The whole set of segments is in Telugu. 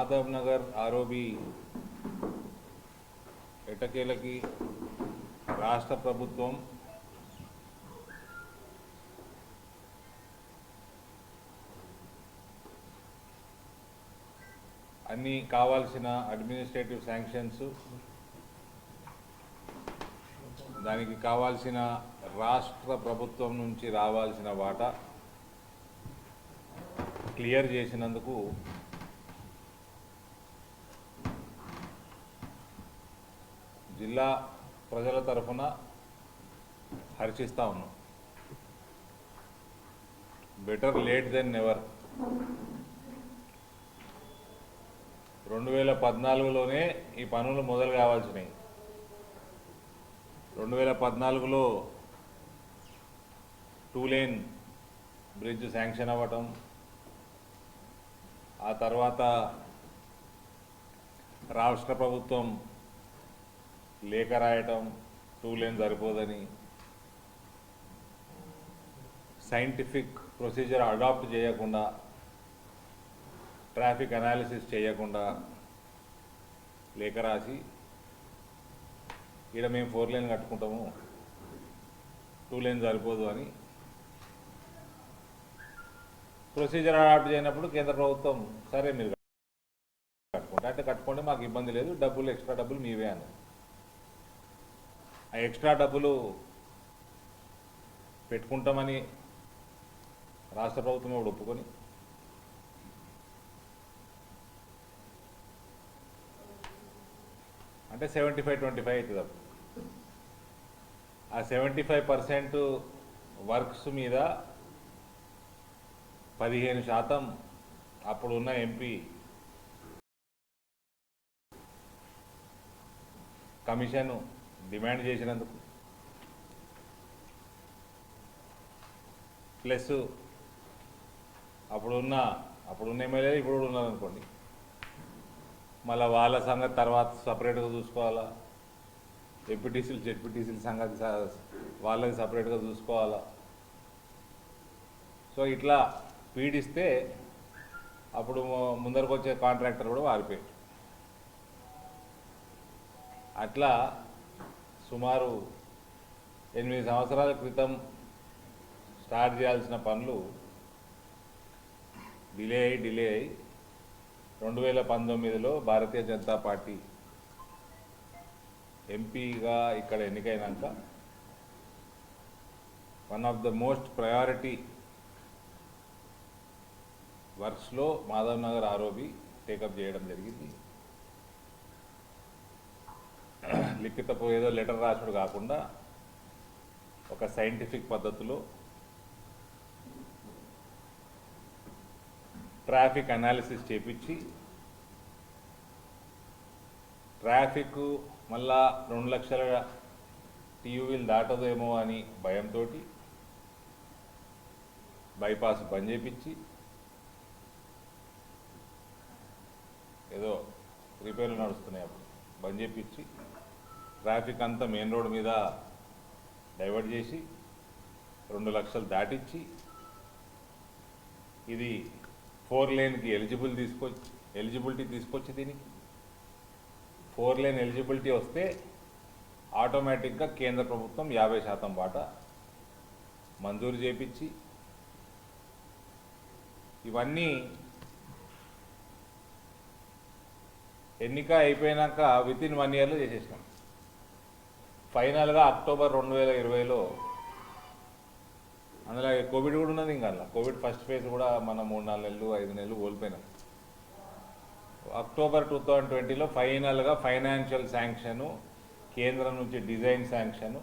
మాధవ్ నగర్ ఆర్ఓబి ఎటకేలకి రాష్ట్ర ప్రభుత్వం అన్ని కావాల్సిన అడ్మినిస్ట్రేటివ్ శాంక్షన్స్, దానికి కావాల్సిన రాష్ట్ర ప్రభుత్వం నుంచి రావాల్సిన వాటా క్లియర్ చేసినందుకు జిల్లా ప్రజల తరఫున హర్షిస్తా ఉన్నాం. Better late than never. 2014లోనే ఈ పనులు మొదలు కావాల్సినాయి. 2014లో 2 లేన్ బ్రిడ్జ్ శాంక్షన్ అవ్వటం, ఆ తర్వాత రాష్ట్ర ప్రభుత్వం లేఖ రాయటం 2 లేన్ సరిపోదని, సైంటిఫిక్ ప్రొసీజర్ అడాప్ట్ చేయకుండా, ట్రాఫిక్ అనాలిసిస్ చేయకుండా లేఖ రాసి ఇక్కడ మేము 4 లేన్ కట్టుకుంటాము 2 లేన్ సరిపోదు అని ప్రొసీజర్ అడాప్ట్ చేయనప్పుడు కేంద్ర ప్రభుత్వం సరే మీరు కట్టుకుంటే అంటే కట్టుకోండి, మాకు ఇబ్బంది లేదు, డబ్బులు ఎక్స్ట్రా డబ్బులు మీవే అని. ఆ ఎక్స్ట్రా డబ్బులు పెట్టుకుంటామని రాష్ట్ర ప్రభుత్వం కూడా ఒప్పుకొని అంటే 75-25 అవుతుంది. అప్పుడు ఆ 75% వర్క్స్ మీద 15% అప్పుడున్న ఎంపీ కమిషన్ డిమాండ్ చేసినందుకు, ప్లస్ అప్పుడున్న ఎమ్మెల్యేలు ఇప్పుడు కూడా ఉన్నారనుకోండి, మళ్ళీ వాళ్ళ సంగతి తర్వాత సపరేట్గా చూసుకోవాలా, ఎంపీటీసీలు జెడ్పీటీసీల సంగతి వాళ్ళకి సపరేట్గా చూసుకోవాలా. సో ఇట్లా పీడిస్తే అప్పుడు ముందరకు వచ్చే కాంట్రాక్టర్ కూడా వారిపోయాడు. అట్లా సుమారు 8 సంవత్సరాల క్రితం స్టార్ట్ చేయాల్సిన పనులు డిలే అయ్యి 2019లో భారతీయ జనతా పార్టీ ఎంపీగా ఇక్కడ ఎన్నికైనాక one of the most priority వర్క్స్లో మాధవ్ నగర్ ఆర్ఓబి టేకప్ చేయడం జరిగింది. లిఖితపు ఏదో లెటర్ రాసుడు కాకుండా ఒక సైంటిఫిక్ పద్ధతిలో ట్రాఫిక్ అనాలిసిస్ చేపించి, ట్రాఫిక్ మళ్ళా 2 లక్షల టీయూవీలు దాటదేమో అని భయంతో బైపాస్ బంద్ చేపించి, ఏదో రిపేర్లు నడుస్తున్నాయి అప్పుడు బంద్ చేపించి, ట్రాఫిక్ అంతా మెయిన్ రోడ్ మీద డైవర్ట్ చేసి 2 లక్షలు దాటించి, ఇది 4 లేన్కి ఎలిజిబిలిటీ తీసుకొచ్చి దీనికి 4 లేన్ ఎలిజిబిలిటీ వస్తే ఆటోమేటిక్గా కేంద్ర ప్రభుత్వం 50% వాటా మంజూరు చేపించి, ఇవన్నీ ఎన్నిక అయిపోయినాక వితిన్ 1 ఇయర్లో చేసేసినాం. ఫైనల్గా అక్టోబర్ 2020లో, అందులో కోవిడ్ కూడా ఉన్నది. ఇంకా కోవిడ్ ఫస్ట్ ఫేజ్ కూడా మనం 3-4 నెలలు 5 నెలలు కోల్పోయినాం. అక్టోబర్ 2020లో ఫైనల్గా ఫైనాన్షియల్ శాంక్షను, కేంద్రం నుంచి డిజైన్ శాంక్షను,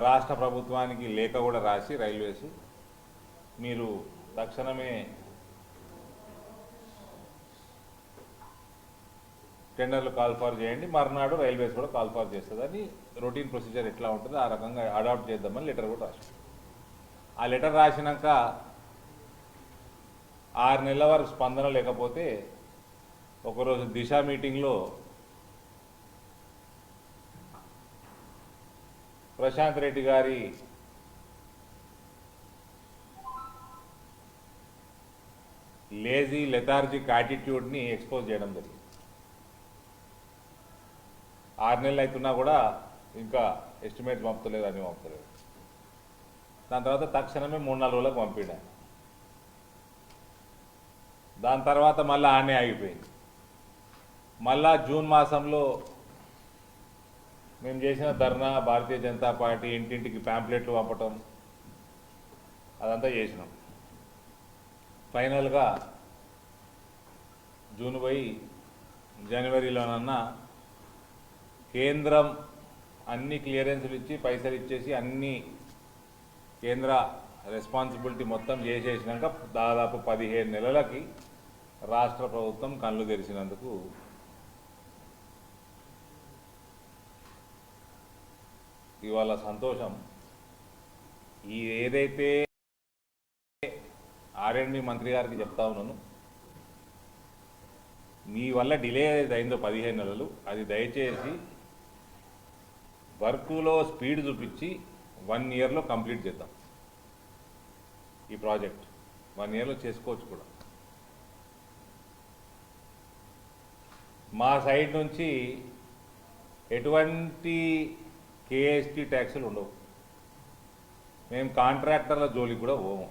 రాష్ట్ర ప్రభుత్వానికి లేఖ కూడా రాసి రైల్వేస్ మీరు తక్షణమే టెండర్లు కాల్ ఫార్ చేయండి, మర్నాడు రైల్వేస్ కూడా కాల్ ఫార్ చేస్తుందని రొటీన్ ప్రొసీజర్ ఎట్లా ఉంటుందో ఆ రకంగా అడాప్ట్ చేద్దామని లెటర్ కూడా రాసి, ఆ లెటర్ రాసినాక 6 నెలల వరకు స్పందన లేకపోతే ఒకరోజు దిశ మీటింగ్లో ప్రశాంత్ రెడ్డి గారి లేజీ లెథార్జిక్ యాటిట్యూడ్ని ఎక్స్పోజ్ చేయడం జరిగింది. 6 నెలలు అవుతున్నా కూడా ఇంకా ఎస్టిమేట్ పంపుతలేదు, అని పంపుతలేదు. దాని తర్వాత తక్షణమే 3-4 రోజులకు పంపిండా. దాని తర్వాత మళ్ళీ ఆనే ఆగిపోయింది. మళ్ళా జూన్ మాసంలో మేము చేసిన ధర్నా, భారతీయ జనతా పార్టీ ఇంటింటికి ప్యాంప్లెట్లు పంపటం అదంతా చేసినాం. ఫైనల్గా జూన్ పోయి జనవరిలోనన్నా కేంద్రం అన్ని క్లియరెన్స్లు ఇచ్చి పైసలు ఇచ్చేసి అన్ని కేంద్ర రెస్పాన్సిబిలిటీ మొత్తం చేసేసినాక దాదాపు 15 నెలలకి రాష్ట్ర ప్రభుత్వం కళ్ళు తెరిచినందుకు ఇవాళ సంతోషం. ఈ ఏదైతే ఆర్ఎండ్బి మంత్రి గారికి చెప్తా ఉన్నాను, మీ వల్ల డిలే అయిందో 15 నెలలు, అది దయచేసి వర్క్లో స్పీడ్ చూపించి 1 ఇయర్లో కంప్లీట్ చేద్దాం. ఈ ప్రాజెక్ట్ 1 ఇయర్లో చేసుకోవచ్చు కూడా. మా సైడ్ నుంచి ఎటువంటి కేఎస్టీ ట్యాక్సులు ఉండవు. మేము కాంట్రాక్టర్ల జోలికి కూడా పోము.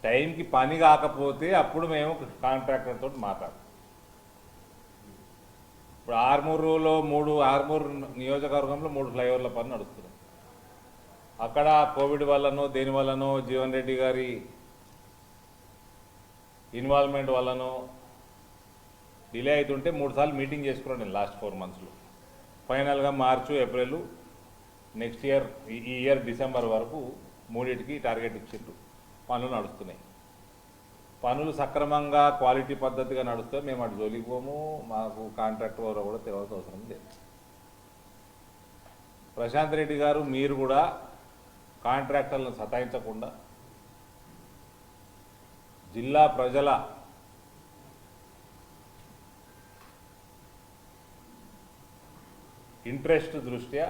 టైంకి పని కాకపోతే అప్పుడు మేము కాంట్రాక్టర్తో మాట్లాడతాం. ఇప్పుడు ఆర్మూరు నియోజకవర్గంలో 3 ఫ్లైఓవర్ల పని నడుస్తున్నాయి. అక్కడ కోవిడ్ వల్లనో దేని వల్లనో జీవన్ రెడ్డి గారి ఇన్వాల్వ్మెంట్ వల్లనో డిలే అవుతుంటే 3 సార్లు మీటింగ్ చేసుకున్నాను నేను లాస్ట్ 4 మంత్స్లో. ఫైనల్గా మార్చు, ఏప్రిల్, నెక్స్ట్ ఇయర్ ఈ ఇయర్ డిసెంబర్ వరకు 3టికి టార్గెట్ ఇచ్చిండ్రు. పనులు నడుస్తున్నాయి. పనులు సక్రమంగా క్వాలిటీ పద్ధతిగా నడుస్తే మేము అటు జోలికి పోము. మాకు కాంట్రాక్ట్ ఎవరో కూడా తెలియాల్సిన అవసరం లేదు. ప్రశాంత్ రెడ్డి గారు, మీరు కూడా కాంట్రాక్టర్లను సతాయించకుండా జిల్లా ప్రజల ఇంట్రెస్ట్ దృష్ట్యా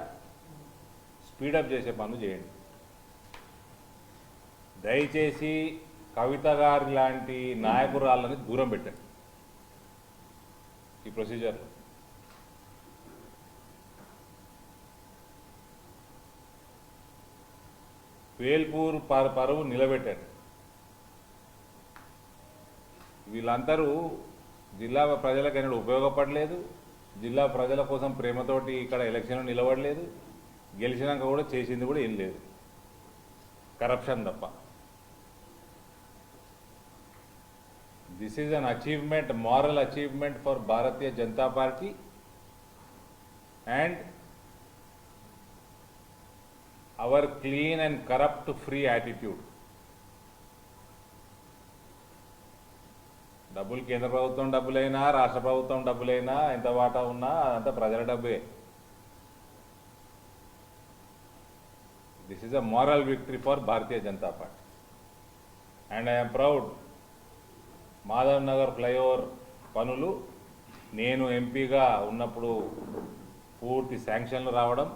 స్పీడప్ చేసే పనులు చేయండి. దయచేసి కవిత గారి లాంటి నాయకురాళ్ళని దూరం పెట్టండి ఈ ప్రొసీజర్లో. వేల్పూర్ పరువు నిలబెట్టండి. వీళ్ళందరూ జిల్లా ప్రజలకైనా ఉపయోగపడలేదు. జిల్లా ప్రజల కోసం ప్రేమతోటి ఇక్కడ ఎలక్షన్ నిలబడలేదు. గెలిచినాక కూడా చేసింది కూడా ఏం లేదు, కరప్షన్ తప్ప. This is an achievement, moral achievement for Bharatiya Janata Party and our clean and corrupt free attitude. డబ్బులు కేంద్ర ప్రభుత్వం డబ్బులైనా రాష్ట్ర ప్రభుత్వం డబ్బులైనా ఎంత వాటా ఉన్నా అదంతా ప్రజల డబ్బే. This is a moral victory for Bharatiya Janata Party and I am proud. Madhav Nagar flyover పనులు నేను ఎంపీగా ఉన్నప్పుడు పూర్తి శాంక్షన్లు రావడం,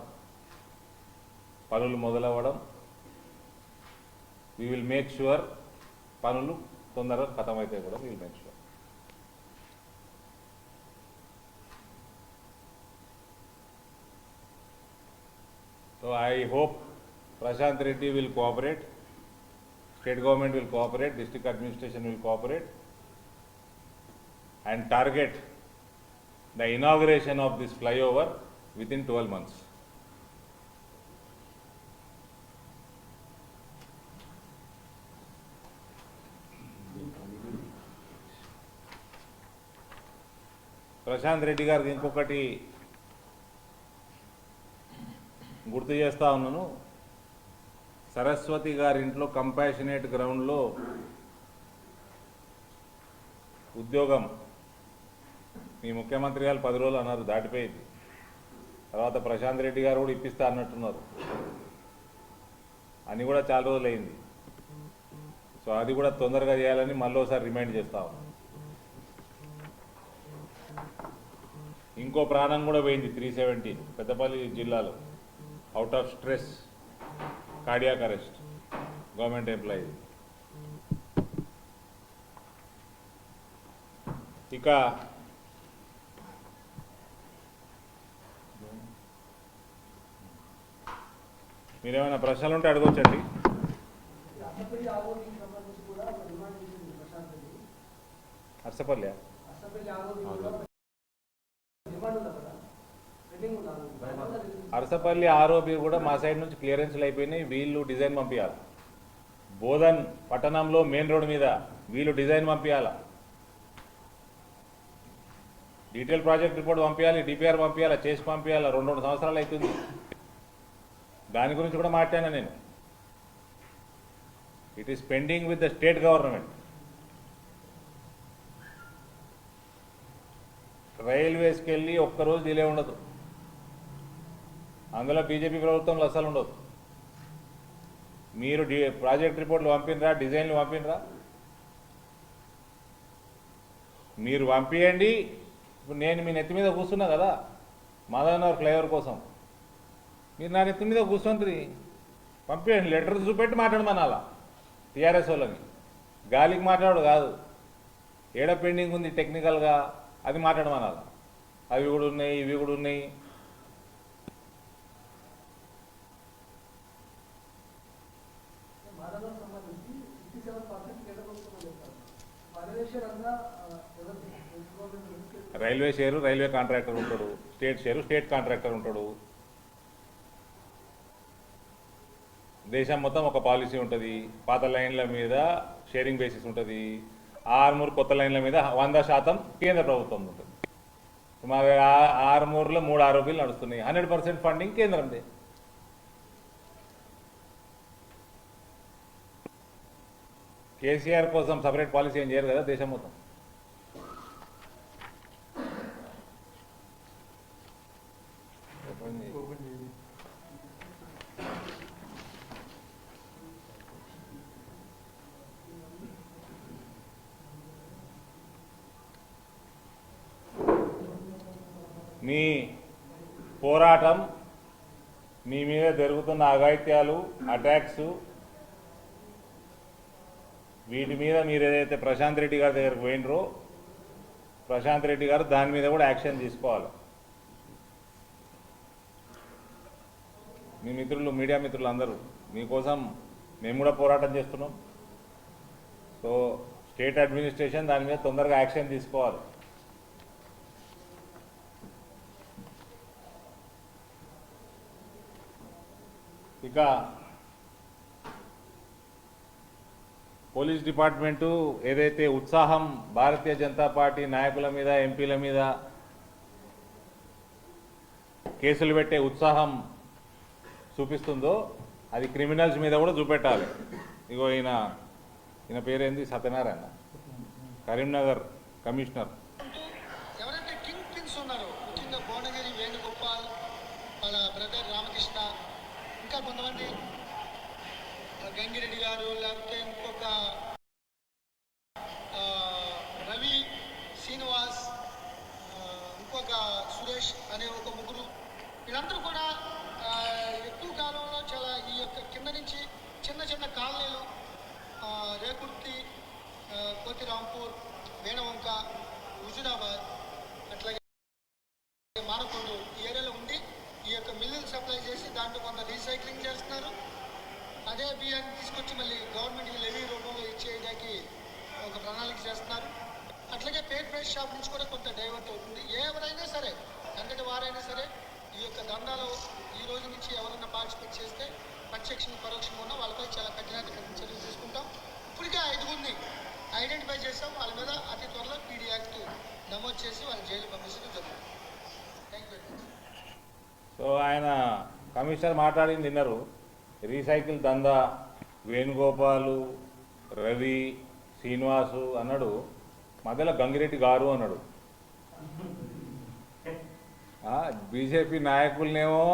పనులు మొదలవ్వడం. వీ విల్ మేక్ షూర్ పనులు తొందరగా ఖతమైతే కూడా we will make sure. So I hope Prashant Reddy will cooperate, state government will cooperate, district administration will cooperate and target the inauguration of this flyover within 12 months. Prashanth Reddy గారికి ఇంకొకటి గుర్తు చేస్తా ఉన్నాను. సరస్వతి గారి ఇంట్లో కంపాషనేట్ గ్రౌండ్లో ఉద్యోగం మీ ముఖ్యమంత్రి గారు 10 రోజులు అన్నారు, దాటిపోయింది. తర్వాత ప్రశాంత్ రెడ్డి గారు కూడా ఇప్పిస్తా అన్నట్టున్నారు. అని కూడా చాలా రోజులు అయింది. సో అది కూడా తొందరగా చేయాలని మళ్ళీ ఒకసారి రిమైండ్ చేస్తా ఉన్నాం. ఇంకో ప్రాణం కూడా పోయింది 317 పెద్దపల్లి జిల్లాలో, out of stress, cardiac arrest, government employee. ఇక మీరేమైనా ప్రశ్నలు ఉంటే అడగొచ్చండి. అర్సపల్లి అరసపల్లి ఆర్ఓబి కూడా మా సైడ్ నుంచి క్లియరెన్స్లు అయిపోయినాయి. వీళ్ళు డిజైన్ పంపించాలి. బోధన్ పట్టణంలో మెయిన్ రోడ్ మీద వీళ్ళు డిజైన్ పంపించాలి, డీటెయిల్ ప్రాజెక్ట్ రిపోర్ట్ పంపించాలి, డిపిఆర్ పంపించాలి, చేసి పంపించాలి. 2 సంవత్సరాలు అవుతుంది. దాని గురించి కూడా మాట్లాడాను నేను. It is pending with the state government. రైల్వేస్కి వెళ్ళి ఒక్కరోజు డిలే ఉండదు. అందులో బీజేపీ ప్రభుత్వంలో అసలు ఉండదు. మీరు ప్రాజెక్ట్ రిపోర్ట్లు పంపినరా, డిజైన్లు పంపినరా? మీరు పంపించండి. ఇప్పుడు నేను మీ నెత్తి మీద కూర్చున్నా కదా మాధవనగర్ ఫ్లైఓవర్ కోసం, మీరు నా నెత్తి మీద కూర్చుంటుంది. పంపించండి, లెటర్ చూపెట్టి మాట్లాడమనాలా టీఆర్ఎస్ వాళ్ళని. గాలికి మాట్లాడు కాదు, ఏడ పెండింగ్ ఉంది టెక్నికల్గా అది మాట్లాడమనాలా. అవి కూడా ఉన్నాయి, ఇవి కూడా ఉన్నాయి. రైల్వే షేరు రైల్వే కాంట్రాక్టర్ ఉంటాడు, స్టేట్ షేరు స్టేట్ కాంట్రాక్టర్ ఉంటాడు. దేశం మొత్తం ఒక పాలసీ ఉంటుంది. పాత లైన్ల మీద షేరింగ్ బేసిస్ ఉంటుంది. 6 కొత్త లైన్ల మీద 100% కేంద్ర ప్రభుత్వం ఉంటుంది. సుమారు 6 3 ఆరోపీలు నడుస్తున్నాయి. 100% ఫండింగ్ కేంద్రందే. కేసీఆర్ కోసం సపరేట్ పాలసీ ఏం చేయరు కదా దేశం మొత్తం. మీ పోరాటం, మీ మీద జరుగుతున్న అఘాయిత్యాలు, అటాక్స్, వీటి మీద మీరు ఏదైతే ప్రశాంత్ రెడ్డి గారి దగ్గరకు పోయినరో, ప్రశాంత్ రెడ్డి గారు దాని మీద కూడా యాక్షన్ తీసుకోవాలి. మీ మిత్రులు, మీడియా మిత్రులు అందరూ మీకోసం మేము కూడా పోరాటం చేస్తున్నాం. సో స్టేట్ అడ్మినిస్ట్రేషన్ దాని మీద తొందరగా యాక్షన్ తీసుకోవాలి. ఇక పోలీస్ డిపార్ట్మెంటు ఏదైతే ఉత్సాహం భారతీయ జనతా పార్టీ నాయకుల మీద, ఎంపీల మీద కేసులు పెట్టే ఉత్సాహం చూపిస్తుందో అది క్రిమినల్స్ మీద కూడా చూపెట్టాలి. ఇగో ఈయన పేరేంది, సత్యనారాయణ, కరీంనగర్ కమిషనర్. ఎవరైతే కింగ్ పిన్స్ ఉన్నారో, ముఖ్యంగా భువనగిరి వేణుగోపాల్, వాళ్ళ బ్రదర్ రామకృష్ణ, ఇంకా కొంతమంది గంగిరెడ్డి గారు, లేకపోతే ఇంకొక రవి, శ్రీనివాస్, ఇంకొక సురేష్ అనే ఒక ముగ్గురు, వీళ్ళందరూ కూడా ఎక్కువ కాలంలో చాలా ఈ యొక్క కింద నుంచి చిన్న చిన్న కాలనీలు, రేకుర్తి, కోతిరాంపూర్, వేణవంక, హుజురాబాద్, అట్లాగే మానకొండ ఈ ఏరియాలో ఉండి ఈ యొక్క మిల్లులు సప్లై చేసి దాంట్లో కొంత రీసైక్లింగ్ చేస్తున్నారు. అదే బియ్యాన్ని తీసుకొచ్చి మళ్ళీ గవర్నమెంట్కి లెవీ రూపంలో ఇచ్చేయడానికి ఒక ప్రణాళిక చేస్తున్నారు. అట్లాగే పేడ్ ప్రైస్ షాప్ నుంచి కూడా కొంత డైవర్ట్ అవుతుంది. ఎవరైనా సరే, అంతటి వారైనా సరే ఈ యొక్క దందాలో ఈ రోజు నుంచి ఎవరైనా పార్టిసిపేట్ చేస్తే ప్రత్యక్షం పరోక్షంగా ఉన్న వాళ్ళపై చాలా కఠినమైన చర్యలు తీసుకుంటాం. ఇప్పటికే 5గురిని ఐడెంటిఫై చేస్తాం. వాళ్ళ మీద అతి త్వరలో పీడీ యాక్ట్ నమోదు చేసి వాళ్ళని జైలు పంపించడం జరుగుతుంది. Thank you very much. So ఆయన కమిషనర్ మాట్లాడింది విన్నారు. రీసైకిల్ దందా వేణుగోపాలు, రవి, శ్రీనివాసు అన్నాడు, మధ్యలో గంగిరెడ్డి గారు అన్నాడు. బీజేపీ నాయకులనేమో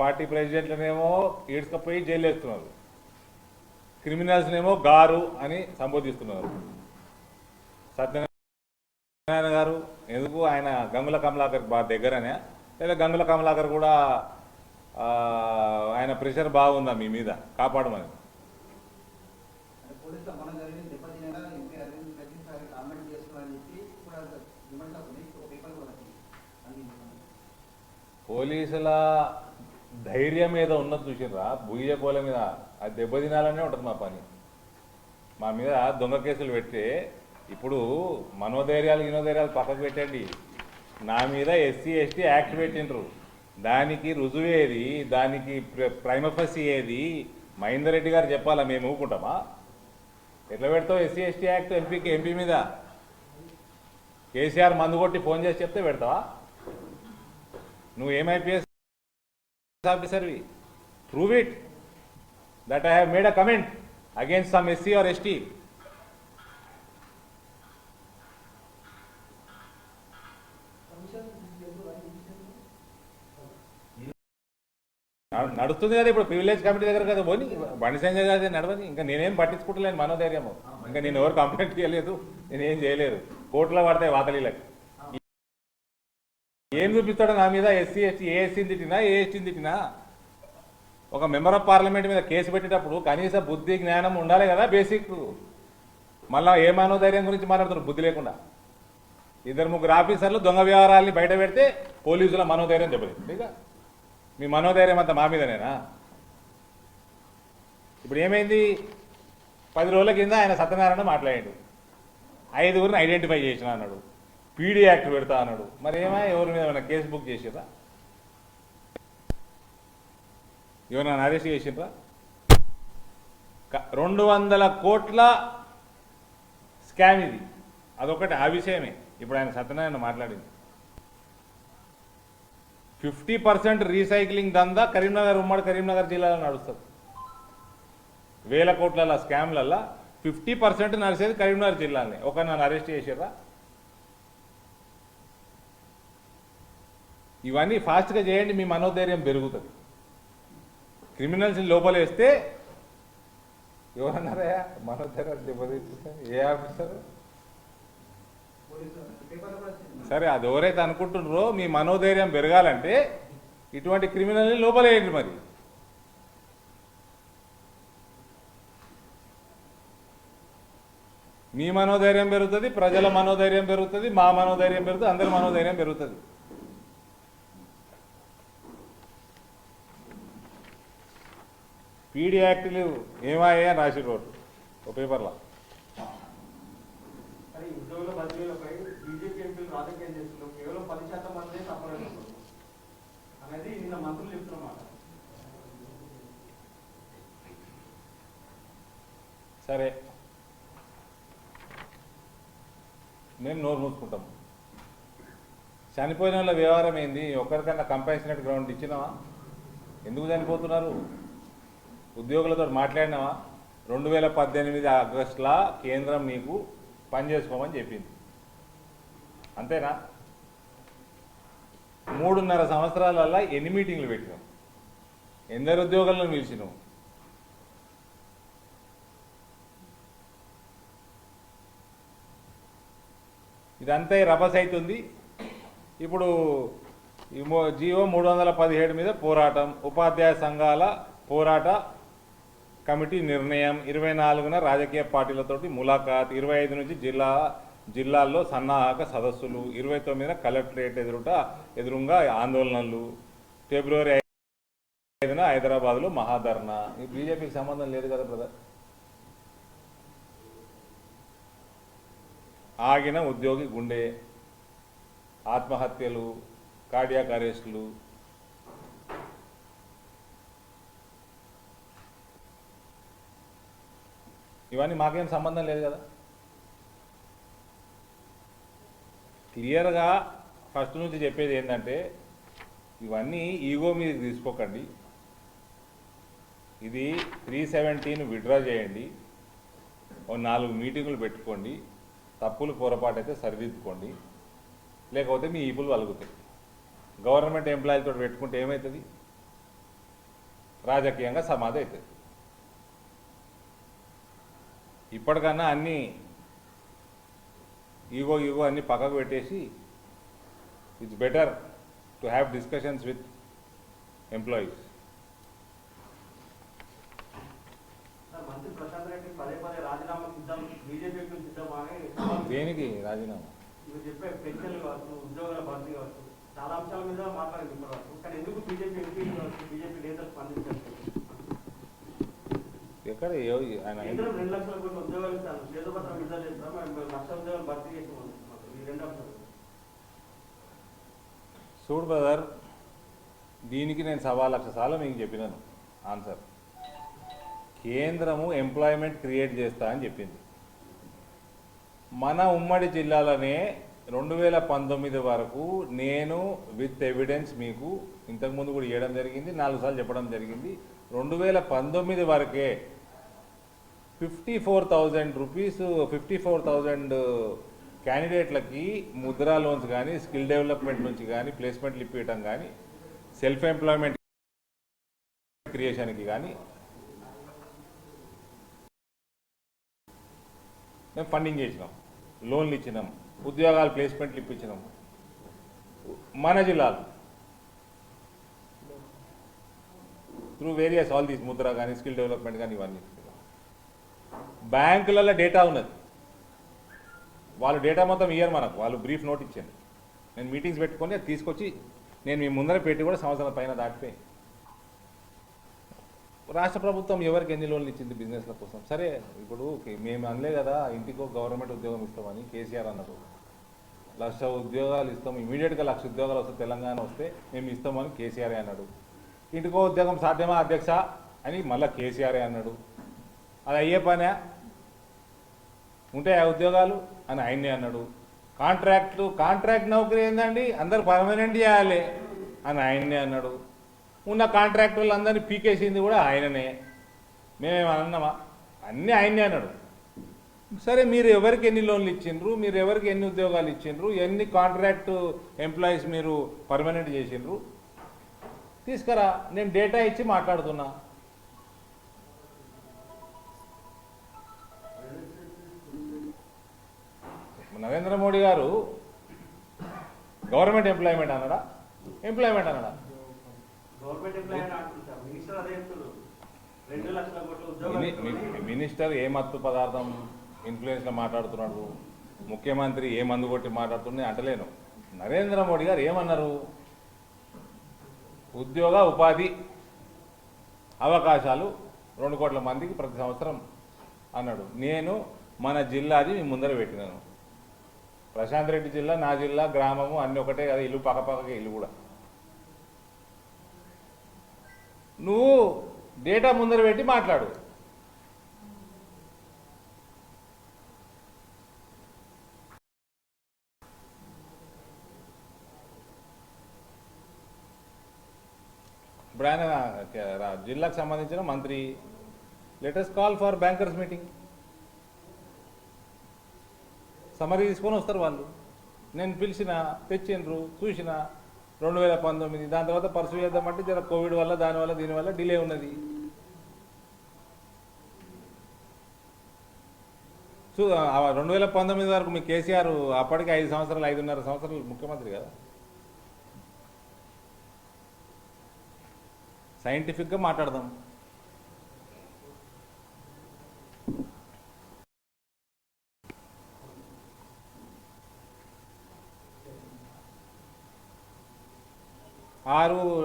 పార్టీ ప్రెసిడెంట్లనేమో ఈడ్చుకపోయి జైలు వేస్తున్నారు, క్రిమినల్స్నేమో గారు అని సంబోధిస్తున్నారు. సత్యనారాయణ గారు ఎందుకు, ఆయన గంగుల కమలాకర్ దగ్గరనే, లేదా గంగుల కమలాకర్ కూడా ఆయన ప్రెషర్ బాగుందా మీ మీద కాపాడమని? పోలీసుల ధైర్యం మీద ఉన్నది చూసిర్రా, బుయ్య కోల మీద అది దెబ్బతినాలనే ఉంటుంది మా పని. మా మీద దొంగ కేసులు పెడితే ఇప్పుడు మనోధైర్యాలు గినోధైర్యాలు పక్కకు పెట్టండి, నా మీద ఎస్సీ ఎస్టీ యాక్ట్ పెట్టిండ్రు, దానికి రుజువేది, దానికి ప్రైమఫసి ఏది మహేందర్ రెడ్డి గారు చెప్పాలా, మేము ఊరుకుంటామా? ఎట్లా పెడతావు ఎస్సీ ఎస్టీ యాక్ట్ ఎంపీ మీద? కేసీఆర్ మందు కొట్టి ఫోన్ చేసి చెప్తే పెడతావా? నువ్వు ఏం ఐపీఎస్ ఆఫీసర్వి? Prove it that I have made a comment against some SC or ST. నడుస్తుంది కదా ఇప్పుడు ప్రివిలేజ్ కమిటీ దగ్గర కదా పోని, బండి సంజయ్ గారి నడవని. ఇంకా నేనేం పట్టించుకుంటలేను మనోధైర్యము, ఇంకా నేను ఎవరు కంప్లైంట్ చేయలేదు, నేనేం చేయలేదు. కోర్టులో పడతాయి వాతలీలకు. ఏం చూపిస్తాడు నా మీద? ఎస్సీ ఎస్టీ ఏ ఎస్సీని తిట్టినా ఏ ఎస్టీని తిట్టినా? ఒక మెంబర్ ఆఫ్ పార్లమెంట్ మీద కేసు పెట్టేటప్పుడు కనీస బుద్ధి జ్ఞానం ఉండాలి కదా, బేసిక్. మళ్ళా ఏ మనోధైర్యం గురించి మాట్లాడుతున్నారు బుద్ధి లేకుండా? ఇద్దరు ముగ్గురు ఆఫీసర్లు దొంగ వ్యవహారాల్ని బయట పెడితే పోలీసుల మనోధైర్యం దెబ్బతింది. ఇక మీ మనోధైర్యం అంతా మా మీదనేనా? ఇప్పుడు ఏమైంది? 10 రోజుల కింద ఆయన సత్యనారాయణ మాట్లాడాడు, 5గురిని ఐడెంటిఫై చేసిన అన్నాడు, పీడీ యాక్ట్ పెడతా అన్నాడు. మరి ఎవరి మీద ఏమైనా కేసు బుక్ చేసిర్రా? ఎవరైనా అరెస్ట్ చేసిర్రా? 200 కోట్ల స్కామ్ ఇది, అదొకటి. ఆ విషయమే ఇప్పుడు ఆయన సత్యనారాయణ మాట్లాడింది. 50% రీసైక్లింగ్ దందా కరీంనగర్, ఉమ్మడి కరీంనగర్ జిల్లాలో నడుస్తుంది. 1000 కోట్ల స్కామ్లల్లో 50% నడిచేది కరీంనగర్ జిల్లానే. ఒక నన్ను అరెస్ట్ చేసిర్రా? ఇవన్నీ ఫాస్ట్గా చేయండి, మీ మనోధైర్యం పెరుగుతుంది. క్రిమినల్స్ లోపలేస్తే ఎవరన్నారా మనోధైర్యం దెబ్బతింటుంది? ఏ ఆఫీసర్? సరే, అది ఎవరైతే అనుకుంటున్నారో మీ మనోధైర్యం పెరగాలంటే ఇటువంటి క్రిమినల్ని లోపలేయండి. మరి మీ మనోధైర్యం పెరుగుతుంది, ప్రజల మనోధైర్యం పెరుగుతుంది, మా మనోధైర్యం పెరుగుతుంది, అందరి మనోధైర్యం పెరుగుతుంది. పీడీ యాక్ట్లు ఏమాయా రాసి రోడ్డు ఒక పేపర్లో. ఉద్యోగుల బదిలీలపై బీజేపీ ఎంపీలు రాజకీయం చేస్తున్నారు, కేవలం 10% మందే సఫలం అనేది నిన్న మంత్రులు చెప్తున్నమాట. సరే, మేము నోరు మూసుకుంటాం. చనిపోయిన వాళ్ళ వ్యవహారం ఏంది? ఒక్కరికన్నా కంపాషనేట్ గ్రౌండ్ ఇచ్చినావా? ఎందుకు చనిపోతున్నారు? ఉద్యోగులతో మాట్లాడినావా? 2018 ఆగస్టులో కేంద్రం నీకు పని చేసుకోమని చెప్పింది, అంతేనా? 3.5 సంవత్సరాలల్లో ఎన్ని మీటింగ్లు పెట్టినావు? ఎందరు ఉద్యోగులను పిలిచినావు? ఇదంతా రభస అవుతుంది. ఇప్పుడు జీవో 317 మీద పోరాటం, ఉపాధ్యాయ సంఘాల పోరాట కమిటీ నిర్ణయం. 24న రాజకీయ పార్టీలతోటి ములాఖాత్, 25 నుంచి జిల్లాల్లో సన్నాహక సదస్సులు, 29న కలెక్టరేట్ ఎదురుగా ఆందోళనలు, ఫిబ్రవరి 5న హైదరాబాద్లో మహాధర్నా. ఈ బీజేపీకి సంబంధం లేదు కదా బ్రదర్. ఆగిన ఉద్యోగి గుండె, ఆత్మహత్యలు, కార్డియాక్ అరెస్టులు, ఇవన్నీ మాకేం సంబంధం లేదు కదా. క్లియర్గా ఫస్ట్ నుంచి చెప్పేది ఏంటంటే, ఇవన్నీ ఈగో మీద తీసుకోకండి. ఇది 317 విత్డ్రా చేయండి, ఓ 4 మీటింగులు పెట్టుకోండి, తప్పులు పొరపాటు అయితే సరిదిద్దుకోండి, లేకపోతే మీ ఈపులు వలుగుతాయి. గవర్నమెంట్ ఎంప్లాయీలతో పెట్టుకుంటే ఏమవుతుంది? రాజకీయంగా సమాధి అవుతుంది. ఇప్పటికన్నా అన్నీ ఈగో అన్నీ పక్కకు పెట్టేసి it's better to have discussions with employees. మంత్రి ప్రశాంత్ రెడ్డి పదే రాజీనామా సిద్ధం, బీజేపీకి సిద్ధమా అని. దేనికి రాజీనామా? ఇవి చెప్పే పెన్షన్లు కావచ్చు, ఉద్యోగుల భర్తీ కావచ్చు, చాలా అంశాల మీద మాట్లాడింది ఇప్పటివరకు. కానీ ఎందుకు బీజేపీ ఎంపీలు బీజేపీ నేతలు స్పందించారు? ఎక్కడ ఆయన కేంద్రం 2 లక్షల కోట్ల ఉద్యోగాలు ఇస్తాను, చేతుపత్రం విడుదల చేస్తాం, 1,00,000 ఉద్యోగాలు భర్తీ చేస్తాం. ఈ 2 అంశాలు. చూడు బ్రదర్, దీనికి నేను 1,00,000 సార్లు మీకు చెప్పినాను ఆన్సర్. కేంద్రము ఎంప్లాయ్మెంట్ క్రియేట్ చేస్తా అని చెప్పింది. మన ఉమ్మడి జిల్లాలోనే 2019 వరకు నేను విత్ ఎవిడెన్స్ మీకు ఇంతకుముందు కూడా ఇవ్వడం జరిగింది, 4 సార్లు చెప్పడం జరిగింది. 2019 వరకే 54,000 రూపీస్ 54,000 క్యాండిడేట్లకి ముద్రా లోన్స్ కానీ, స్కిల్ డెవలప్మెంట్ నుంచి కానీ, ప్లేస్మెంట్లు ఇప్పించడం కానీ, సెల్ఫ్ ఎంప్లాయ్మెంట్ క్రియేషన్కి కానీ మేము ఫండింగ్ చేసినాం, లోన్లు ఇచ్చినాం, ఉద్యోగాలు ప్లేస్మెంట్లు ఇప్పించినాం. మన జిల్లాలో through various all these Mudra కానీ, స్కిల్ డెవలప్మెంట్ కానీ, ఇవన్నీ బ్యాంకులలో డేటా ఉన్నది. వాళ్ళు డేటా మొత్తం ఇయ్యరు మనకు, వాళ్ళు బ్రీఫ్ నోట్ ఇచ్చాను. నేను మీటింగ్స్ పెట్టుకొని అది తీసుకొచ్చి నేను మీ ముందర పెట్టి కూడా సంవత్సరం పైన దాటిపోయి రాష్ట్ర ప్రభుత్వం ఎవరికి ఎన్ని లోన్లు ఇచ్చింది బిజినెస్ల కోసం. సరే, ఇప్పుడు మేము అనలే కదా ఇంటికి ఒక గవర్నమెంట్ ఉద్యోగం ఇస్తామని కేసీఆర్ అన్నారు. 1,00,000 ఉద్యోగాలు ఇస్తాం, ఇమీడియట్గా 1,00,000 ఉద్యోగాలు వస్తే తెలంగాణ వస్తే మేము ఇస్తామని కేసీఆర్ అన్నాడు. ఇంటికో ఉద్యోగం సాధ్యమా అధ్యక్ష అని మళ్ళీ కేసీఆర్ అన్నాడు. అది అయ్యే పనే, ఉంటాయి ఆ ఉద్యోగాలు అని ఆయన్నే అన్నాడు. కాంట్రాక్ట్ నౌకరీ ఏందండి, అందరు పర్మనెంట్ చేయాలి అని ఆయన్నే అన్నాడు. ఉన్న కాంట్రాక్టర్లు అందరినీ పీకేసింది కూడా ఆయననే. మేమేమన్నామా? అన్నీ ఆయన్నే అన్నాడు. సరే, మీరు ఎవరికి ఎన్ని లోన్లు ఇచ్చిండ్రు, మీరు ఎవరికి ఎన్ని ఉద్యోగాలు ఇచ్చిండ్రు, ఎన్ని కాంట్రాక్ట్ ఎంప్లాయీస్ మీరు పర్మనెంట్ చేసిండ్రు తీసుకురా, నేను డేటా ఇచ్చి మాట్లాడుతున్నా. నరేంద్ర మోడీ గారు గవర్నమెంట్ ఎంప్లాయ్మెంట్ అన్నాడా, ఎంప్లాయ్మెంట్ అన్నాడా? గవర్నమెంట్ ఎంప్లాయీ అంటున్నారు, మినిస్టర్ అదే చెప్తున్నారు. 2 లక్షల కోట్ల ఉద్యోగాలు. మినిస్టర్ ఏ మత్తు పదార్థం ఇన్ఫ్లుయెన్స్లో మాట్లాడుతున్నాడు, ముఖ్యమంత్రి ఏ మందు కొట్టి మాట్లాడుతున్నాయి అంటలేను. నరేంద్ర మోడీ గారు ఏమన్నారు? ఉద్యోగ ఉపాధి అవకాశాలు 2 కోట్ల మందికి ప్రతి సంవత్సరం అన్నాడు. నేను మన జిల్లాది మీ ముందర పెట్టినాను. ప్రశాంత్ రెడ్డి జిల్లా, నా జిల్లా, గ్రామము అన్నీ ఒకటే కదా, ఇల్లు పక్కపక్కకే ఇల్లు కూడా. నువ్వు డేటా ముందర పెట్టి మాట్లాడు. ఇప్పుడు ఆయన జిల్లాకు సంబంధించిన మంత్రి, letters call for bankers meeting, summary తీసుకొని వస్తారు వాళ్ళు. నేను పిలిచిన, తెచ్చిండ్రు, చూసిన 2019. దాని తర్వాత పర్సూ చేద్దామంటే జర కోవిడ్ వల్ల దానివల్ల దీనివల్ల డిలే ఉన్నది. సో 2019 వరకు మీ కేసీఆర్ అప్పటికి 5 సంవత్సరాలు 5.5 సంవత్సరాలు ముఖ్యమంత్రి కదా. సైంటిఫిక్గా మాట్లాడదాం.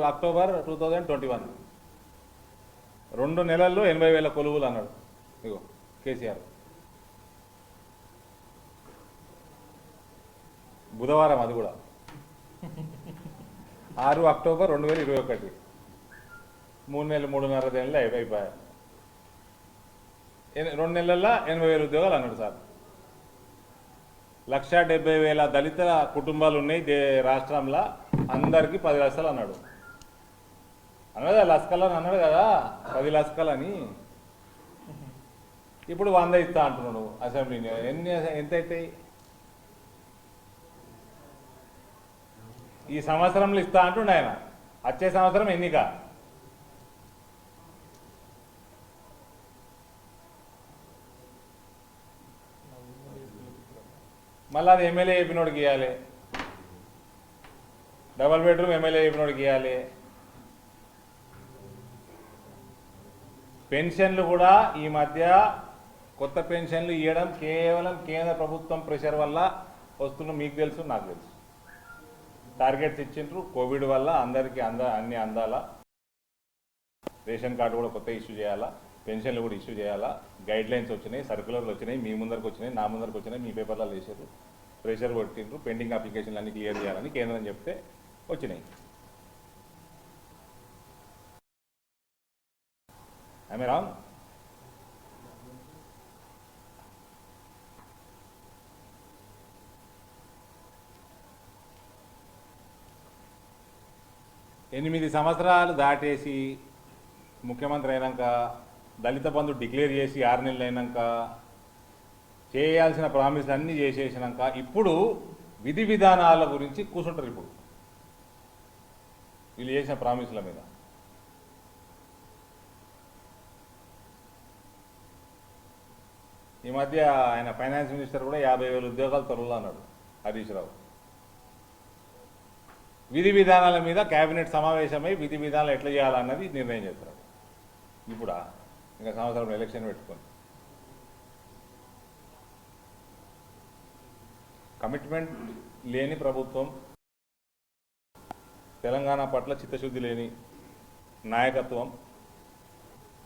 అక్టోబర్ 2021 2 నెలల్లో 80,000 కొలువులు అన్నాడు. ఇగో కేసీఆర్. బుధవారం అది కూడా 6 అక్టోబర్ 2021. 3 నెలలు 3.5 నెలలు అయిపోయాయి. 2 నెలల్లో 80,000 ఉద్యోగాలు అన్నాడు సార్. 1,70,000 దళిత కుటుంబాలు ఉన్నాయి రాష్ట్రంలో, అందరికీ 10 లక్షలు అన్నాడు. అన్నదా లస్కలు అని అన్నాడు కదా, 10 లక్షలు అని. ఇప్పుడు 100 ఇస్తా అంటున్నాడు అసెంబ్లీని. ఎంత అవుతాయి? ఈ సంవత్సరంలో ఇస్తా అంటుండే ఆయన, వచ్చే సంవత్సరం ఎన్నిక. మళ్ళీ అది ఎమ్మెల్యే చెప్పినోడికి ఇవ్వాలి, డబల్ బెడ్రూమ్ ఎమ్మెల్యే చెప్పినోడికి ఇవ్వాలి. పెన్షన్లు కూడా ఈ మధ్య కొత్త పెన్షన్లు ఇవ్వడం కేవలం కేంద్ర ప్రభుత్వం ప్రెషర్ వల్ల వస్తున్న, మీకు తెలుసు నాకు తెలుసు. టార్గెట్స్ ఇచ్చిండ్రు. కోవిడ్ వల్ల అందరికీ అన్ని అందాలా, రేషన్ కార్డు కూడా కొత్త ఇష్యూ చేయాలా, పెన్షన్లు కూడా ఇష్యూ చేయాలా, గైడ్ లైన్స్ వచ్చినాయి, సర్క్యులర్లు వచ్చినాయి, మీ ముందరికి వచ్చినాయి, నా ముందరికి వచ్చినాయి, మీ పేపర్లలో వేసారు, ప్రెషర్ కొట్టిండ్రు, పెండింగ్ అప్లికేషన్లు అన్ని క్లియర్ చేయాలని కేంద్రం చెప్తే వచ్చినాయి. I wrong? ఎనిమిది సంవత్సరాలు దాటేసి ముఖ్యమంత్రి అయినాక దళిత బంధు డిక్లేర్ చేసి 6 నెలలు అయినాక చేయాల్సిన ప్రామిస్లు అన్నీ చేసేసినాక ఇప్పుడు విధి విధానాల గురించి కూర్చుంటారు. ఇప్పుడు వీళ్ళు చేసిన ప్రామిస్ల మీద ఈ మధ్య ఆయన ఫైనాన్స్ మినిస్టర్ కూడా 50,000 ఉద్యోగాలు త్వరలో అన్నాడు హరీష్ రావు. విధి విధానాల మీద కేబినెట్ సమావేశమై విధి విధానాలు ఎట్లా చేయాలన్నది నిర్ణయం చేస్తాడు. ఇప్పుడు ఇంకా సంవత్సరం ఎలక్షన్ పెట్టుకొని కమిట్మెంట్ లేని ప్రభుత్వం, తెలంగాణ పట్ల చిత్తశుద్ధి లేని నాయకత్వం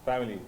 ఫ్యామిలీ.